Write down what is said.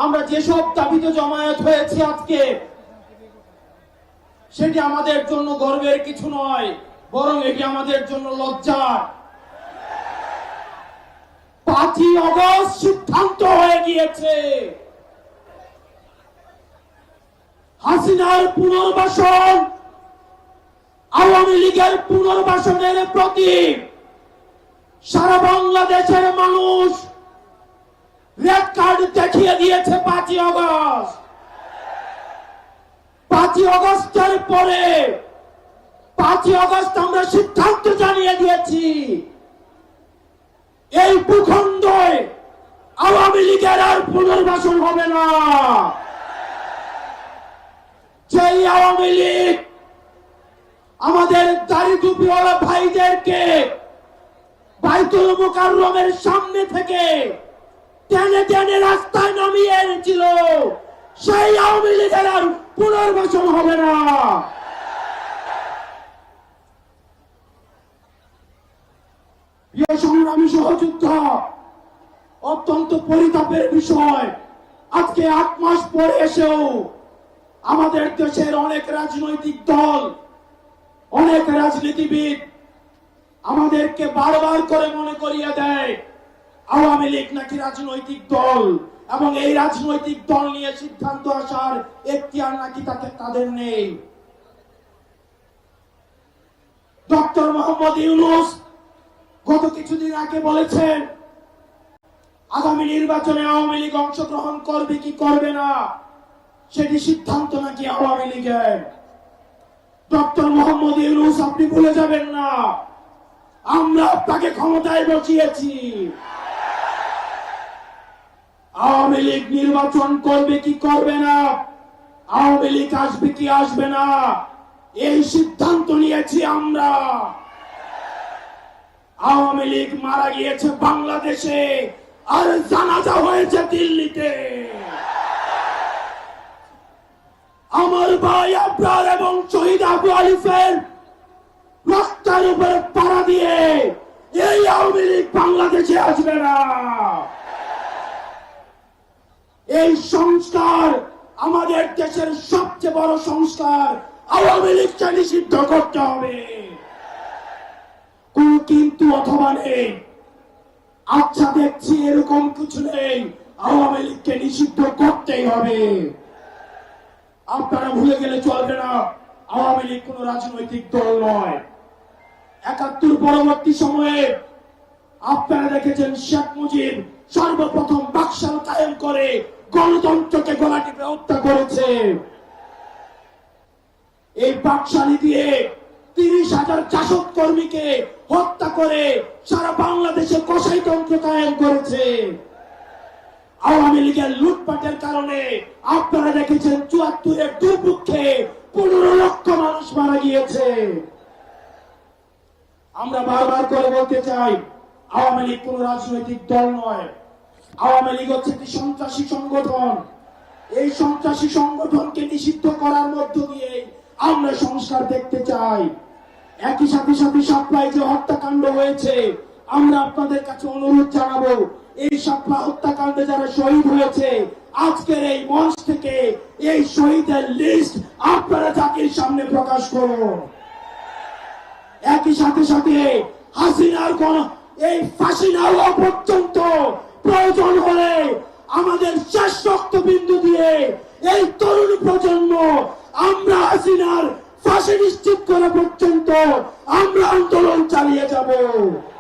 আমরা যেসব দাবিতে জমায়েত হয়েছে আজকে, সেটি আমাদের জন্য গর্বের কিছু নয়, বরং এটি আমাদের জন্য লজ্জার। 5ই আগস্ট সিদ্ধান্ত হয়ে গিয়েছে হাসিনার পুনর্বাসন, আওয়ামী লীগের পুনর্বাসনের প্রতি সারা বাংলাদেশের মানুষ রেড কার্ড দেখিয়ে দিয়েছে। 5ই আগস্ট 5ই আগস্টের পরে 5ই আগস্ট আমরা সিদ্ধান্ত জানিয়ে দিয়েছি, এই ভূখণ্ডে আওয়ামী লীগের আর পুনর্বাসন হবে না। যেই আওয়ামী লীগ আমাদের দাড়ি টুপিওয়ালা ভাইদেরকে বাইতুল মুকাররমের সামনে থেকে টেনে টেনে রাস্তায় নামিয়ে এনেছিল, সেই আওয়ামী লীগের আর পুনর্বাসন হবে না। প্রিয় সংগ্রামী সহযোদ্ধা, অত্যন্ত পরিতাপের বিষয়, আজকে 8 মাস পরে এসেও আমাদের দেশের অনেক রাজনৈতিক দল, অনেক রাজনীতিবিদ আমাদেরকে বারবার করে মনে করিয়ে দেয় আওয়ামী লীগ নাকি রাজনৈতিক দল, এবং এই রাজনৈতিক দল নিয়ে সিদ্ধান্ত আসার এখতিয়ার নাকি তাদের নেই। ডক্টর মোহাম্মদ ইউনূস গত কিছুদিন আগে বলেছেন আগামী নির্বাচনে আওয়ামী লীগ অংশগ্রহণ করবে কি করবে না সেটি সিদ্ধান্ত নাকি আওয়ামী লীগের। ডক্টর মোহাম্মদ ইউনূস, আপনি ভুলে যাবেন না, আমরা আপনাকে ক্ষমতায় বসিয়েছি। আওয়ামী লীগ নির্বাচন করবে কি করবে না, আওয়ামী লীগ আসবে কি আসবে না, এই সিদ্ধান্ত নিয়েছি আমরা। আওয়ামী লীগ মারা গিয়েছে বাংলাদেশে, আর জানাজা হয়েছে দিল্লিতে। আমার ভাই আবরার এবং শহীদ আবু আলিফের রাস্তার উপরে পাড়া দিয়ে এই আওয়ামী লীগ বাংলাদেশে আসবে না। এই সংস্কার আমাদের দেশের সবচেয়ে বড় সংস্কার, আওয়ামী লীগকে নিষিদ্ধ করতে হবে। কোন কিন্তু অথবা নেই, আচ্ছা দেখছি এরকম কিছু নেই, আওয়ামী লীগকে নিষিদ্ধ করতেই হবে। আপনারা ভুলে গেলে চলবে না, আওয়ামী লীগ কোন রাজনৈতিক দল নয়। ৭১ পরবর্তী সময়ে আপনারা দেখেছেন শেখ মুজিব সর্বপ্রথম বাকশাল কায়েম করে গণতন্ত্রকে গলা টিপে হত্যা করেছে। এই বাকশালী দিয়ে ৩০,০০০ জাসদ কর্মীকে হত্যা করে সারা বাংলাদেশে কসাইতন্ত্র কায়েম করেছে। আওয়ামী লীগের লুটপাটের কারণে আপনারা দেখেছেন ৭৪-এর দুর্ভিক্ষে ১৫ লক্ষ মানুষ মারা গিয়েছে। আমরা বারবার করে বলতে চাই, আওয়ামী লীগ কোন রাজনৈতিক দল নয়, আওয়ামী লীগ হচ্ছে একটি সন্ত্রাসী সংগঠন। এই সন্ত্রাসী সংগঠনকে নিষিদ্ধ করার মধ্য দিয়ে আমরা সংস্কার দেখতে চাই। একই সাথে শাপলায় যে হত্যাকাণ্ড হয়েছে, আমরা আপনাদের কাছে অনুরোধ জানাবো, এই শাপলা হত্যাকাণ্ডে যারা শহীদ হয়েছে, আজকের এই মঞ্চ থেকে এই শহীদের লিস্ট আপনারা জাতির সামনে প্রকাশ করুন। একই সাথে হাসিনার এই ফাঁসি না হওয়া পর্যন্ত প্রয়োজন হলে আমাদের শেষ রক্তবিন্দু দিয়ে এই তরুণ প্রজন্ম আমরা হাসিনার ফাঁসি নিশ্চিত করা পর্যন্ত আমরা আন্দোলন চালিয়ে যাব।